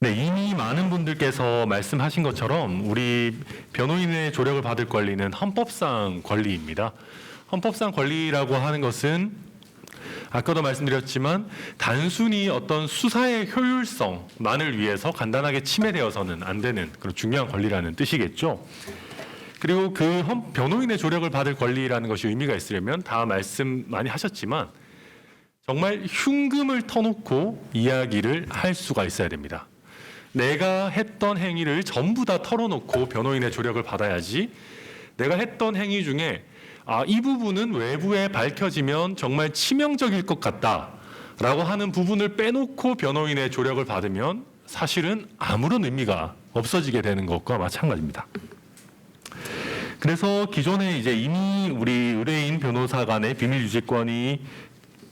네, 이미 많은 분들께서 말씀하신 것처럼 우리 변호인의 조력을 받을 권리는 헌법상 권리입니다. 헌법상 권리라고 하는 것은 아까도 말씀드렸지만 단순히 어떤 수사의 효율성만을 위해서 간단하게 침해되어서는 안 되는 그런 중요한 권리라는 뜻이겠죠. 그리고 그 변호인의 조력을 받을 권리라는 것이 의미가 있으려면 다 말씀 많이 하셨지만 정말 흉금을 터놓고 이야기를 할 수가 있어야 됩니다. 내가 했던 행위를 전부 다 털어놓고 변호인의 조력을 받아야지 내가 했던 행위 중에 이 부분은 외부에 밝혀지면 정말 치명적일 것 같다라고 하는 부분을 빼놓고 변호인의 조력을 받으면 사실은 아무런 의미가 없어지게 되는 것과 마찬가지입니다. 그래서 기존에 이제 이미 우리 의뢰인 변호사 간의 비밀 유지권이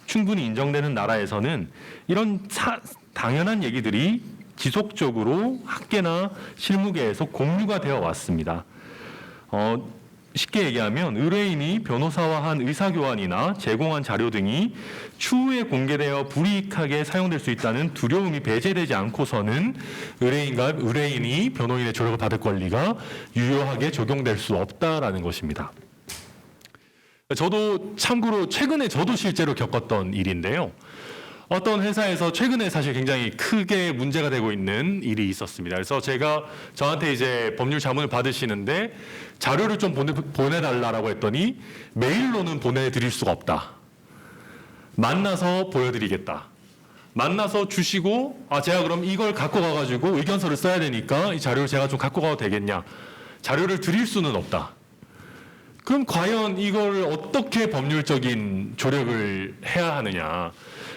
충분히 인정되는 나라에서는 이런 당연한 얘기들이 지속적으로 학계나 실무계에서 공유가 되어 왔습니다. 쉽게 얘기하면 의뢰인이 변호사와 한 의사교환이나 제공한 자료 등이 추후에 공개되어 불이익하게 사용될 수 있다는 두려움이 배제되지 않고서는 의뢰인이 변호인의 조력을 받을 권리가 유효하게 적용될 수 없다라는 것입니다. 저도 참고로 최근에 저도 실제로 겪었던 일인데요. 어떤 회사에서 최근에 사실 굉장히 크게 문제가 되고 있는 일이 있었습니다. 그래서 저한테 이제 법률 자문을 받으시는데 자료를 좀 보내달라고 했더니 메일로는 보내드릴 수가 없다. 만나서 보여드리겠다. 만나서 주시고 제가 그럼 이걸 갖고 가가지고 의견서를 써야 되니까 이 자료를 제가 좀 갖고 가도 되겠냐. 자료를 드릴 수는 없다. 그럼 과연 이걸 어떻게 법률적인 조력을 해야 하느냐.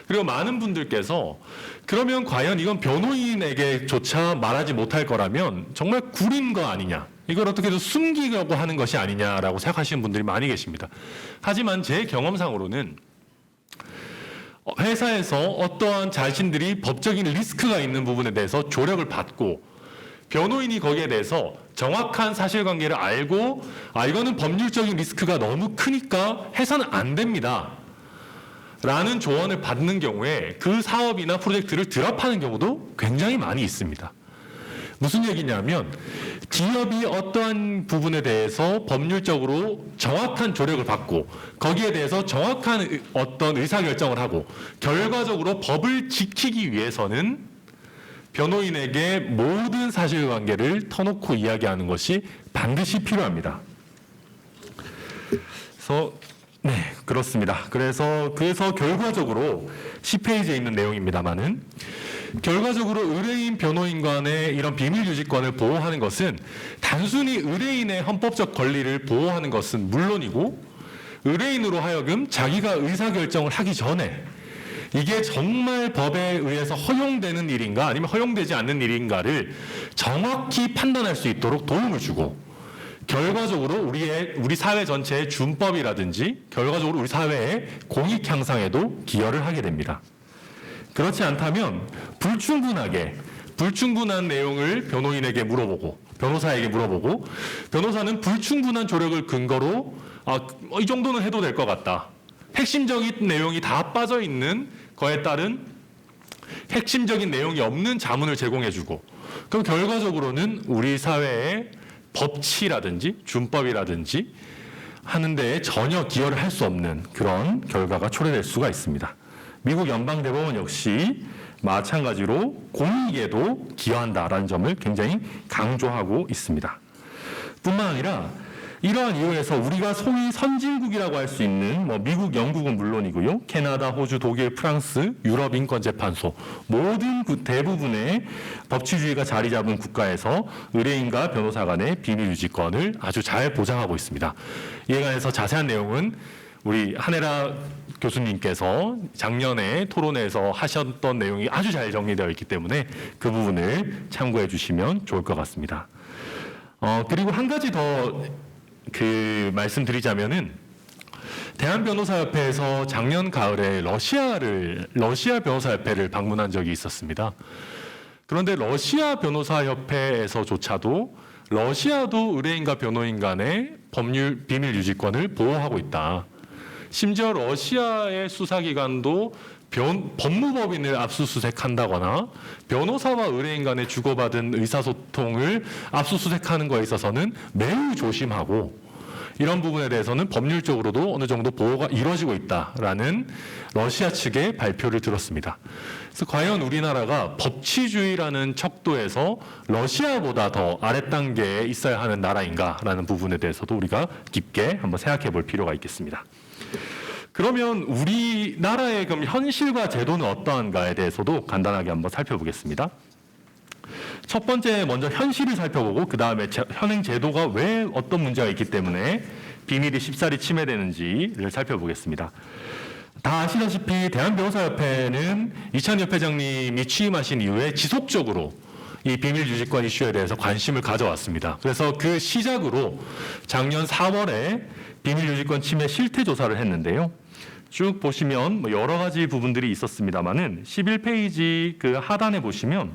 그리고 많은 분들께서 그러면 과연 이건 변호인에게조차 말하지 못할 거라면 정말 구린 거 아니냐. 이걸 어떻게든 숨기려고 하는 것이 아니냐라고 생각하시는 분들이 많이 계십니다. 하지만 제 경험상으로는 회사에서 어떠한 자신들이 법적인 리스크가 있는 부분에 대해서 조력을 받고 변호인이 거기에 대해서 정확한 사실관계를 알고 이거는 법률적인 리스크가 너무 크니까 해서는 안 됩니다. 라는 조언을 받는 경우에 그 사업이나 프로젝트를 드랍하는 경우도 굉장히 많이 있습니다. 무슨 얘기냐면 기업이 어떠한 부분에 대해서 법률적으로 정확한 조력을 받고 거기에 대해서 정확한 어떤 의사결정을 하고 결과적으로 법을 지키기 위해서는 변호인에게 모든 사실관계를 터놓고 이야기하는 것이 반드시 필요합니다. 그래서 네, 그렇습니다. 그래서 결과적으로 10페이지에 있는 내용입니다만은 결과적으로 의뢰인 변호인 간의 이런 비밀 유지권을 보호하는 것은 단순히 의뢰인의 헌법적 권리를 보호하는 것은 물론이고 의뢰인으로 하여금 자기가 의사결정을 하기 전에 이게 정말 법에 의해서 허용되는 일인가 아니면 허용되지 않는 일인가를 정확히 판단할 수 있도록 도움을 주고 결과적으로 우리 사회 전체의 준법이라든지 결과적으로 우리 사회의 공익 향상에도 기여를 하게 됩니다. 그렇지 않다면 불충분한 내용을 변호인에게 물어보고 변호사에게 물어보고 변호사는 불충분한 조력을 근거로 이 정도는 해도 될 것 같다. 핵심적인 내용이 다 빠져 있는 거에 따른 핵심적인 내용이 없는 자문을 제공해주고 그럼 결과적으로는 우리 사회의 법치라든지 준법이라든지 하는 데에 전혀 기여를 할 수 없는 그런 결과가 초래될 수가 있습니다. 미국 연방대법원 역시 마찬가지로 공익에도 기여한다라는 점을 굉장히 강조하고 있습니다. 뿐만 아니라 이러한 이유에서 우리가 소위 선진국이라고 할 수 있는 미국, 영국은 물론이고요. 캐나다, 호주, 독일, 프랑스, 유럽인권재판소 모든 대부분의 법치주의가 자리 잡은 국가에서 의뢰인과 변호사 간의 비밀 유지권을 아주 잘 보장하고 있습니다. 이에 관해서 자세한 내용은 우리 한혜라 교수님께서 작년에 토론회에서 하셨던 내용이 아주 잘 정리되어 있기 때문에 그 부분을 참고해 주시면 좋을 것 같습니다. 그리고 한 가지 더 말씀드리자면은 대한변호사협회에서 작년 가을에 러시아 변호사협회를 방문한 적이 있었습니다. 그런데 러시아 변호사협회에서조차도 러시아도 의뢰인과 변호인 간의 법률 비밀 유지권을 보호하고 있다. 심지어 러시아의 수사기관도 법무법인을 압수수색한다거나 변호사와 의뢰인 간에 주고받은 의사소통을 압수수색하는 거에 있어서는 매우 조심하고 이런 부분에 대해서는 법률적으로도 어느 정도 보호가 이루어지고 있다라는 러시아 측의 발표를 들었습니다. 그래서 과연 우리나라가 법치주의라는 척도에서 러시아보다 더 아랫단계에 있어야 하는 나라인가라는 부분에 대해서도 우리가 깊게 한번 생각해 볼 필요가 있겠습니다. 그러면 우리나라의 그럼 현실과 제도는 어떠한가에 대해서도 간단하게 한번 살펴보겠습니다. 첫 번째 먼저 현실을 살펴보고 그 다음에 현행 제도가 왜 어떤 문제가 있기 때문에 비밀이 쉽사리 침해되는지를 살펴보겠습니다. 다 아시다시피 대한변호사협회는 이찬엽 회장님이 취임하신 이후에 지속적으로 이 비밀유지권 이슈에 대해서 관심을 가져왔습니다. 그래서 그 시작으로 작년 4월에 비밀유지권 침해 실태조사를 했는데요. 쭉 보시면 뭐 여러 가지 부분들이 있었습니다만은 11페이지 그 하단에 보시면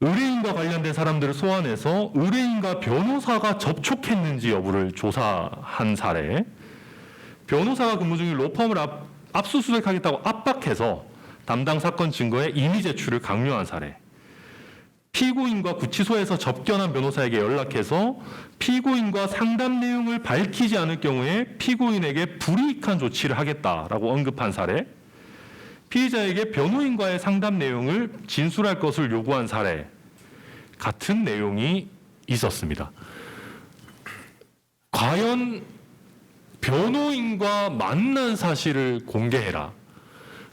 의뢰인과 관련된 사람들을 소환해서 의뢰인과 변호사가 접촉했는지 여부를 조사한 사례, 변호사가 근무 중인 로펌을 압수수색하겠다고 압박해서 담당 사건 증거의 임의 제출을 강요한 사례, 피고인과 구치소에서 접견한 변호사에게 연락해서 피고인과 상담 내용을 밝히지 않을 경우에 피고인에게 불이익한 조치를 하겠다라고 언급한 사례, 피의자에게 변호인과의 상담 내용을 진술할 것을 요구한 사례 같은 내용이 있었습니다. 과연 변호인과 만난 사실을 공개해라.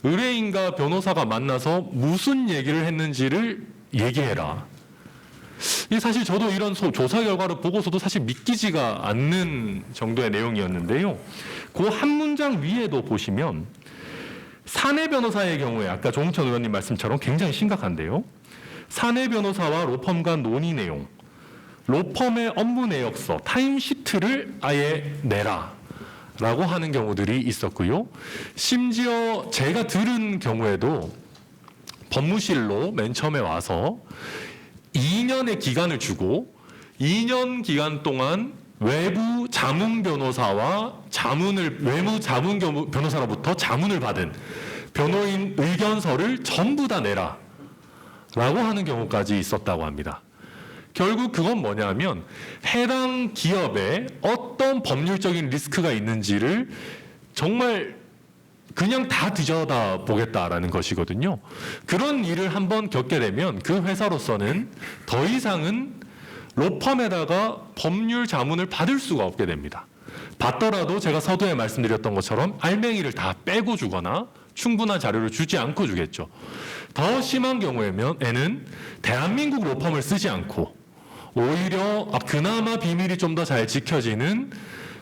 의뢰인과 변호사가 만나서 무슨 얘기를 했는지를 얘기해라. 사실 저도 이런 조사 결과를 보고서도 사실 믿기지가 않는 정도의 내용이었는데요. 그 한 문장 위에도 보시면 사내 변호사의 경우에 아까 조홍천 의원님 말씀처럼 굉장히 심각한데요. 사내 변호사와 로펌 간 논의 내용, 로펌의 업무 내역서, 타임시트를 아예 내라 라고 하는 경우들이 있었고요. 심지어 제가 들은 경우에도 법무실로 맨 처음에 와서 2년의 기간을 주고 2년 기간 동안 외부 자문 변호사와 외부 자문 변호사로부터 자문을 받은 변호인 의견서를 전부 다 내라 라고 하는 경우까지 있었다고 합니다. 결국 그건 뭐냐면 해당 기업에 어떤 법률적인 리스크가 있는지를 정말 그냥 다 뒤져다 보겠다라는 것이거든요. 그런 일을 한번 겪게 되면 그 회사로서는 더 이상은 로펌에다가 법률 자문을 받을 수가 없게 됩니다. 받더라도 제가 서두에 말씀드렸던 것처럼 알맹이를 다 빼고 주거나 충분한 자료를 주지 않고 주겠죠. 더 심한 경우에는 대한민국 로펌을 쓰지 않고 오히려 그나마 비밀이 좀 더 잘 지켜지는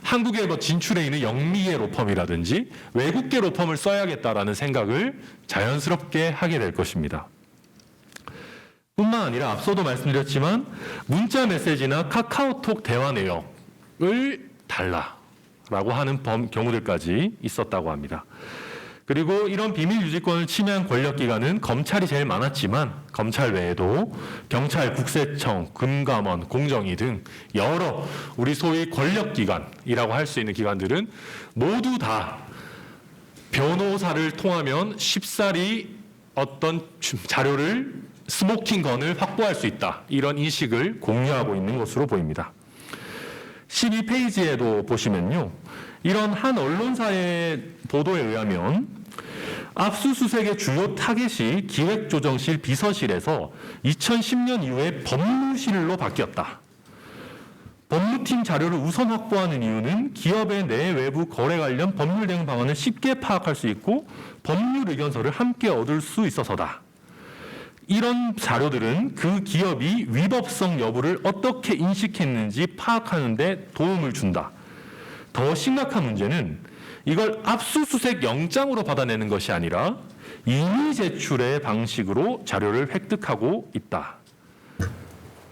한국에 진출해 있는 영미의 로펌이라든지 외국계 로펌을 써야겠다라는 생각을 자연스럽게 하게 될 것입니다. 뿐만 아니라 앞서도 말씀드렸지만 문자 메시지나 카카오톡 대화 내역을 달라라고 하는 경우들까지 있었다고 합니다. 그리고 이런 비밀 유지권을 침해한 권력기관은 검찰이 제일 많았지만 검찰 외에도 경찰, 국세청, 금감원, 공정위 등 여러 우리 소위 권력기관이라고 할 수 있는 기관들은 모두 다 변호사를 통하면 쉽사리 어떤 자료를 스모킹건을 확보할 수 있다. 이런 인식을 공유하고 있는 것으로 보입니다. 12페이지에도 보시면요. 이런 한 언론사의 보도에 의하면 압수수색의 주요 타겟이 기획조정실 비서실에서 2010년 이후에 법무실로 바뀌었다. 법무팀 자료를 우선 확보하는 이유는 기업의 내외부 거래 관련 법률 대응 방안을 쉽게 파악할 수 있고 법률 의견서를 함께 얻을 수 있어서다. 이런 자료들은 그 기업이 위법성 여부를 어떻게 인식했는지 파악하는 데 도움을 준다. 더 심각한 문제는 이걸 압수수색 영장으로 받아내는 것이 아니라 임의 제출의 방식으로 자료를 획득하고 있다.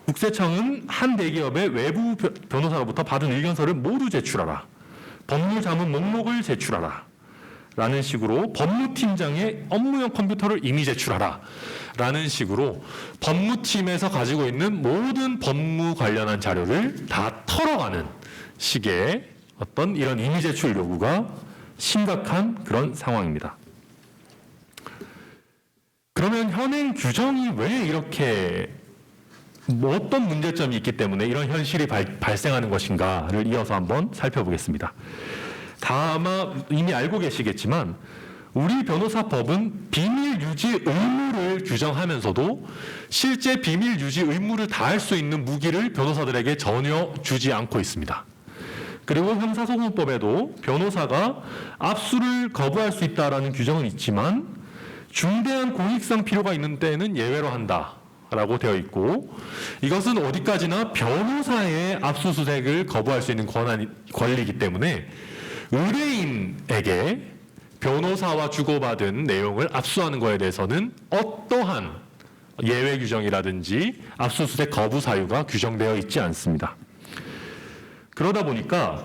국세청은 한 대기업의 외부 변호사로부터 받은 의견서를 모두 제출하라. 법률 자문 목록을 제출하라. 라는 식으로 법무팀장의 업무용 컴퓨터를 임의 제출하라. 라는 식으로 법무팀에서 가지고 있는 모든 법무 관련한 자료를 다 털어가는 식의 어떤 이런 임의 제출 요구가 심각한 그런 상황입니다. 그러면 현행 규정이 왜 이렇게 어떤 문제점이 있기 때문에 이런 현실이 발생하는 것인가를 이어서 한번 살펴보겠습니다. 다 아마 이미 알고 계시겠지만 우리 변호사법은 비밀 유지 의무를 규정하면서도 실제 비밀 유지 의무를 다할 수 있는 무기를 변호사들에게 전혀 주지 않고 있습니다. 그리고 형사소송법에도 변호사가 압수를 거부할 수 있다라는 규정은 있지만 중대한 공익상 필요가 있는 때에는 예외로 한다라고 되어 있고, 이것은 어디까지나 변호사의 압수수색을 거부할 수 있는 권리이기 때문에 의뢰인에게 변호사와 주고받은 내용을 압수하는 것에 대해서는 어떠한 예외 규정이라든지 압수수색 거부 사유가 규정되어 있지 않습니다. 그러다 보니까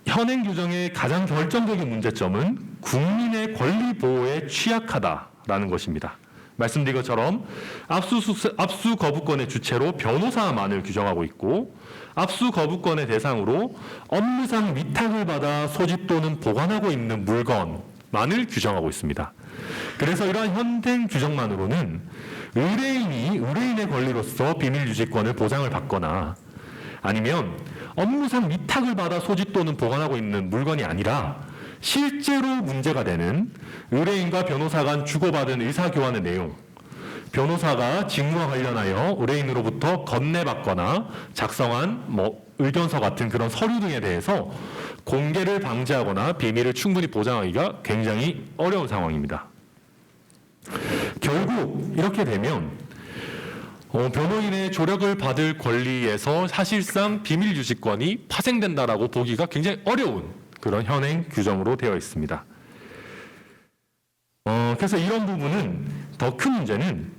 현행 규정의 가장 결정적인 문제점은 국민의 권리 보호에 취약하다라는 것입니다. 말씀드린 것처럼 압수 거부권의 주체로 변호사만을 규정하고 있고, 압수 거부권의 대상으로 업무상 위탁을 받아 소집 또는 보관하고 있는 물건만을 규정하고 있습니다. 그래서 이러한 현행 규정만으로는 의뢰인이 의뢰인의 권리로서 비밀 유지권을 보장을 받거나 아니면 업무상 위탁을 받아 소집 또는 보관하고 있는 물건이 아니라 실제로 문제가 되는 의뢰인과 변호사 간 주고받은 의사교환의 내용, 변호사가 직무와 관련하여 의뢰인으로부터 건네받거나 작성한 의견서 같은 그런 서류 등에 대해서 공개를 방지하거나 비밀을 충분히 보장하기가 굉장히 어려운 상황입니다. 결국 이렇게 되면 변호인의 조력을 받을 권리에서 사실상 비밀 유지권이 파생된다라고 보기가 굉장히 어려운 그런 현행 규정으로 되어 있습니다. 그래서 이런 부분은 더 큰 문제는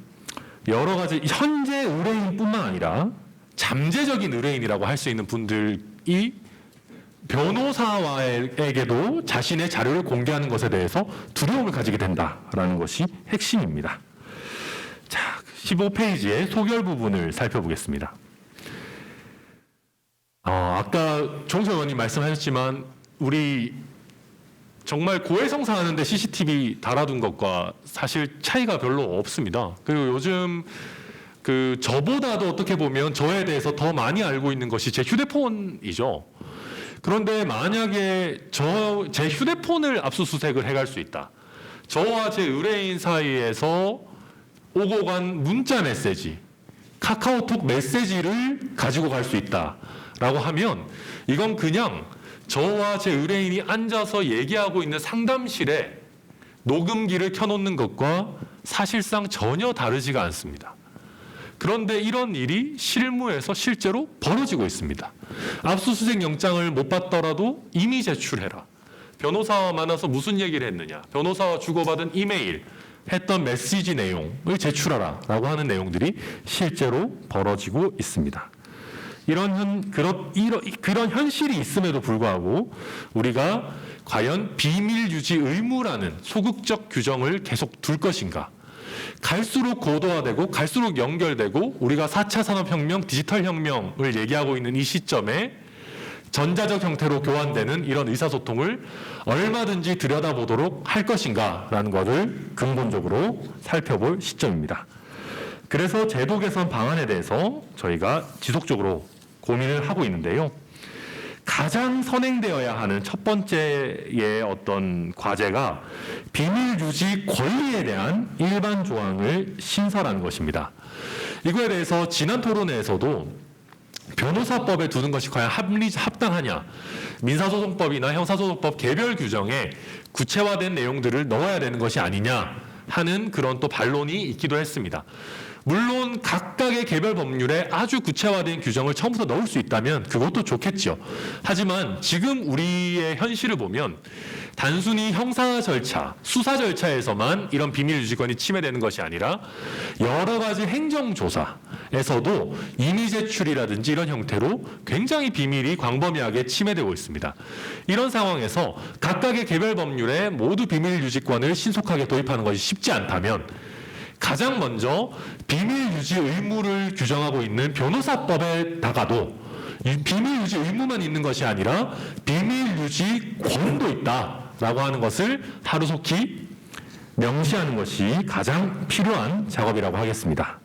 여러 가지 현재 의뢰인뿐만 아니라 잠재적인 의뢰인이라고 할 수 있는 분들이 변호사에게도 자신의 자료를 공개하는 것에 대해서 두려움을 가지게 된다라는 것이 핵심입니다. 자, 15페이지의 소결 부분을 살펴보겠습니다. 아까 정서 의원님 말씀하셨지만 우리 정말 고해성사 하는데 CCTV 달아둔 것과 사실 차이가 별로 없습니다. 그리고 요즘 저보다도 어떻게 보면 저에 대해서 더 많이 알고 있는 것이 제 휴대폰이죠. 그런데 만약에 제 휴대폰을 압수수색을 해갈 수 있다. 저와 제 의뢰인 사이에서 오고 간 문자 메시지, 카카오톡 메시지를 가지고 갈 수 있다라고 하면 이건 그냥 저와 제 의뢰인이 앉아서 얘기하고 있는 상담실에 녹음기를 켜놓는 것과 사실상 전혀 다르지가 않습니다. 그런데 이런 일이 실무에서 실제로 벌어지고 있습니다. 압수수색 영장을 못 받더라도 이미 제출해라. 변호사와 만나서 무슨 얘기를 했느냐. 변호사와 주고받은 이메일, 했던 메시지 내용을 제출하라 라고 하는 내용들이 실제로 벌어지고 있습니다. 그런 현실이 있음에도 불구하고 우리가 과연 비밀 유지 의무라는 소극적 규정을 계속 둘 것인가? 갈수록 고도화되고 갈수록 연결되고 우리가 4차 산업혁명, 디지털 혁명을 얘기하고 있는 이 시점에 전자적 형태로 교환되는 이런 의사소통을 얼마든지 들여다보도록 할 것인가라는 것을 근본적으로 살펴볼 시점입니다. 그래서 제도 개선 방안에 대해서 저희가 지속적으로 고민을 하고 있는데요. 가장 선행되어야 하는 첫 번째의 어떤 과제가 비밀 유지 권리에 대한 일반 조항을 신설하는 것입니다. 이거에 대해서 지난 토론회에서도 변호사법에 두는 것이 과연 합당하냐, 민사소송법이나 형사소송법 개별 규정에 구체화된 내용들을 넣어야 되는 것이 아니냐 하는 그런 또 반론이 있기도 했습니다. 물론 각각의 개별 법률에 아주 구체화된 규정을 처음부터 넣을 수 있다면 그것도 좋겠죠. 하지만 지금 우리의 현실을 보면 단순히 형사 절차, 수사 절차에서만 이런 비밀 유지권이 침해되는 것이 아니라 여러 가지 행정조사에서도 이미 제출이라든지 이런 형태로 굉장히 비밀이 광범위하게 침해되고 있습니다. 이런 상황에서 각각의 개별 법률에 모두 비밀 유지권을 신속하게 도입하는 것이 쉽지 않다면 가장 먼저 비밀 유지 의무를 규정하고 있는 변호사법에다가도 이 비밀 유지 의무만 있는 것이 아니라 비밀 유지 권도 있다라고 하는 것을 하루속히 명시하는 것이 가장 필요한 작업이라고 하겠습니다.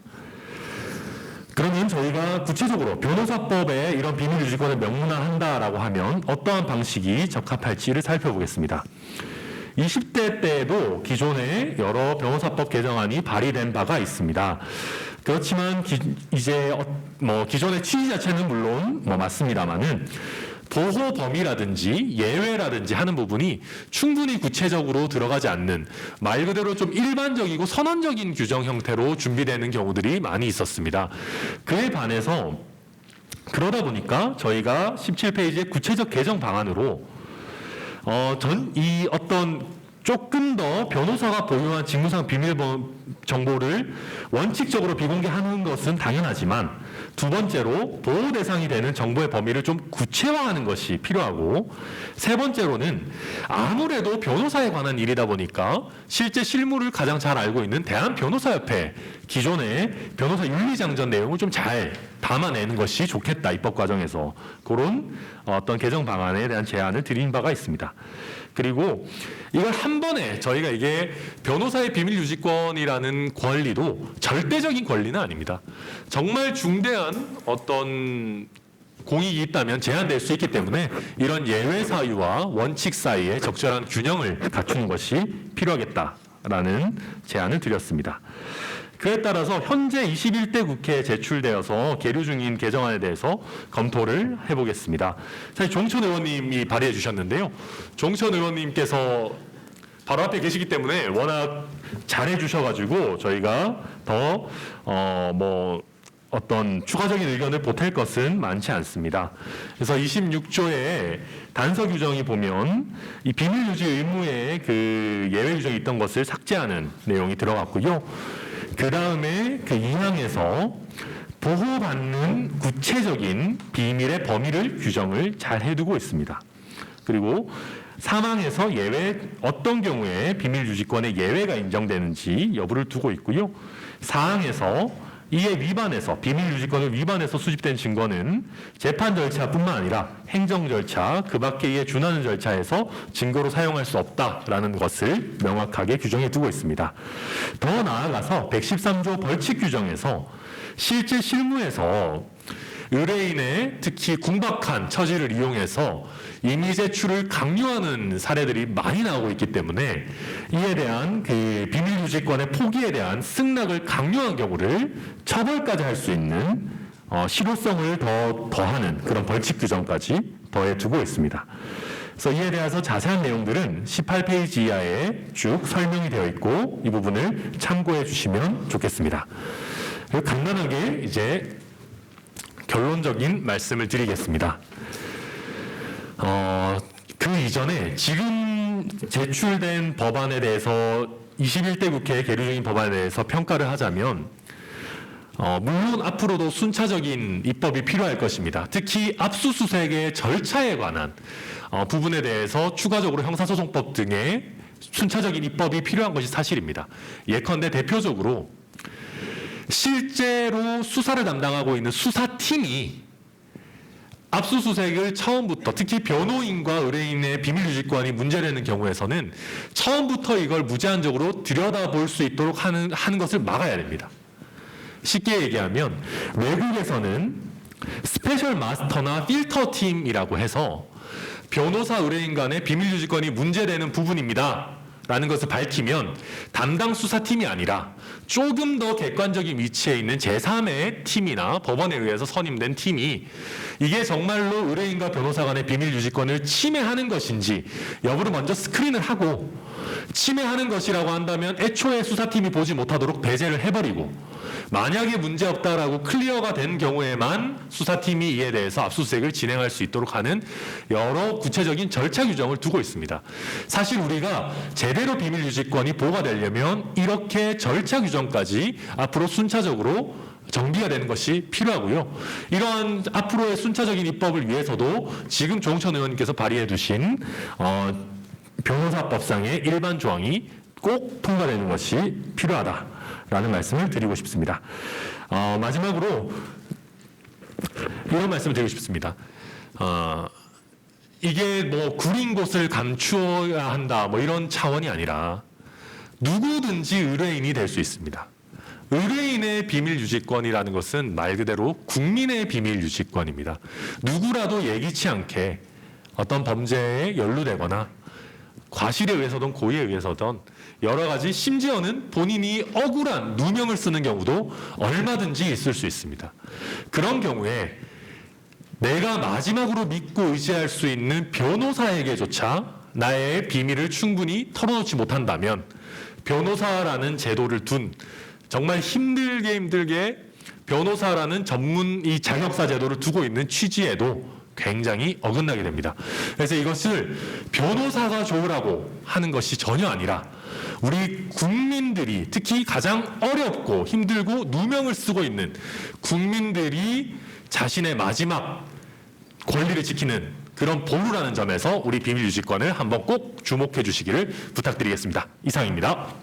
그러면 저희가 구체적으로 변호사법에 이런 비밀유지권을 명문화한다라고 하면 어떠한 방식이 적합할지를 살펴보겠습니다. 20대 때에도 기존에 여러 변호사법 개정안이 발의된 바가 있습니다. 그렇지만 이제 기존의 취지 자체는 물론 맞습니다만은 보호 범위라든지 예외라든지 하는 부분이 충분히 구체적으로 들어가지 않는 말 그대로 좀 일반적이고 선언적인 규정 형태로 준비되는 경우들이 많이 있었습니다. 그에 반해서 그러다 보니까 저희가 17페이지의 구체적 개정 방안으로 이 어떤 조금 더 변호사가 보유한 직무상 비밀 정보를 원칙적으로 비공개하는 것은 당연하지만 두 번째로 보호 대상이 되는 정보의 범위를 좀 구체화하는 것이 필요하고 세 번째로는 아무래도 변호사에 관한 일이다 보니까 실제 실무를 가장 잘 알고 있는 대한변호사협회 기존의 변호사 윤리장전 내용을 좀 잘 담아내는 것이 좋겠다 입법 과정에서 그런 어떤 개정 방안에 대한 제안을 드린 바가 있습니다. 그리고 이걸 한 번에 저희가 이게 변호사의 비밀 유지권이라는 권리도 절대적인 권리는 아닙니다. 정말 중대한 어떤 공익이 있다면 제한될 수 있기 때문에 이런 예외 사유와 원칙 사이에 적절한 균형을 갖추는 것이 필요하겠다라는 제안을 드렸습니다. 그에 따라서 현재 21대 국회에 제출되어서 계류 중인 개정안에 대해서 검토를 해보겠습니다. 사실 종천 의원님이 발의해 주셨는데요. 종천 의원님께서 바로 앞에 계시기 때문에 워낙 잘해 주셔가지고 저희가 더 어떤 추가적인 의견을 보탤 것은 많지 않습니다. 그래서 26조의 단서 규정이 보면 이 비밀 유지 의무에 그 예외 규정이 있던 것을 삭제하는 내용이 들어갔고요. 그 다음에 그 2항에서 보호받는 구체적인 비밀의 범위를 규정을 잘 해두고 있습니다. 그리고 3항에서 예외 어떤 경우에 비밀 유지권의 예외가 인정되는지 여부를 두고 있고요. 4항에서 이에 위반해서 비밀 유지권을 위반해서 수집된 증거는 재판 절차뿐만 아니라 행정 절차 그 밖에 이에 준하는 절차에서 증거로 사용할 수 없다라는 것을 명확하게 규정해 두고 있습니다. 더 나아가서 113조 벌칙 규정에서 실제 실무에서 의뢰인의 특히 궁박한 처지를 이용해서 임의 제출을 강요하는 사례들이 많이 나오고 있기 때문에 이에 대한 그 비밀 유지권의 포기에 대한 승낙을 강요한 경우를 처벌까지 할 수 있는 실효성을 더하는 그런 벌칙 규정까지 더해 두고 있습니다. 그래서 이에 대해서 자세한 내용들은 18페이지 이하에 쭉 설명이 되어 있고 이 부분을 참고해 주시면 좋겠습니다. 그리고 간단하게 이제 결론적인 말씀을 드리겠습니다. 그 이전에 지금 제출된 법안에 대해서 21대 국회 계류 중인 법안에 대해서 평가를 하자면 물론 앞으로도 순차적인 입법이 필요할 것입니다. 특히 압수수색의 절차에 관한 부분에 대해서 추가적으로 형사소송법 등의 순차적인 입법이 필요한 것이 사실입니다. 예컨대 대표적으로 실제로 수사를 담당하고 있는 수사팀이 압수수색을 처음부터 특히 변호인과 의뢰인의 비밀유지권이 문제되는 경우에서는 처음부터 이걸 무제한적으로 들여다볼 수 있도록 하는 것을 막아야 됩니다. 쉽게 얘기하면 외국에서는 스페셜 마스터나 필터 팀이라고 해서 변호사 의뢰인 간의 비밀유지권이 문제되는 부분입니다 라는 것을 밝히면 담당 수사팀이 아니라 조금 더 객관적인 위치에 있는 제3의 팀이나 법원에 의해서 선임된 팀이 이게 정말로 의뢰인과 변호사 간의 비밀 유지권을 침해하는 것인지 여부를 먼저 스크린을 하고 침해하는 것이라고 한다면 애초에 수사팀이 보지 못하도록 배제를 해버리고 만약에 문제없다라고 클리어가 된 경우에만 수사팀이 이에 대해서 압수수색을 진행할 수 있도록 하는 여러 구체적인 절차 규정을 두고 있습니다. 사실 우리가 제대로 비밀유지권이 보호가 되려면 이렇게 절차 규정까지 앞으로 순차적으로 정비가 되는 것이 필요하고요. 이러한 앞으로의 순차적인 입법을 위해서도 지금 조홍천 의원님께서 발의해 두신 변호사법상의 일반 조항이 꼭 통과되는 것이 필요하다라는 말씀을 드리고 싶습니다. 마지막으로 이런 말씀을 드리고 싶습니다. 이게 뭐 구린 곳을 감추어야 한다 뭐 이런 차원이 아니라 누구든지 의뢰인이 될 수 있습니다. 의뢰인의 비밀 유지권이라는 것은 말 그대로 국민의 비밀 유지권입니다. 누구라도 예기치 않게 어떤 범죄에 연루되거나 과실에 의해서든 고의에 의해서든 여러 가지, 심지어는 본인이 억울한 누명을 쓰는 경우도 얼마든지 있을 수 있습니다. 그런 경우에 내가 마지막으로 믿고 의지할 수 있는 변호사에게조차 나의 비밀을 충분히 털어놓지 못한다면 변호사라는 제도를 둔, 정말 힘들게 변호사라는 전문 이 자격사 제도를 두고 있는 취지에도 굉장히 어긋나게 됩니다. 그래서 이것을 변호사가 좋으라고 하는 것이 전혀 아니라 우리 국민들이, 특히 가장 어렵고 힘들고 누명을 쓰고 있는 국민들이 자신의 마지막 권리를 지키는 그런 보루라는 점에서 우리 비밀 유지권을 한번 꼭 주목해 주시기를 부탁드리겠습니다. 이상입니다.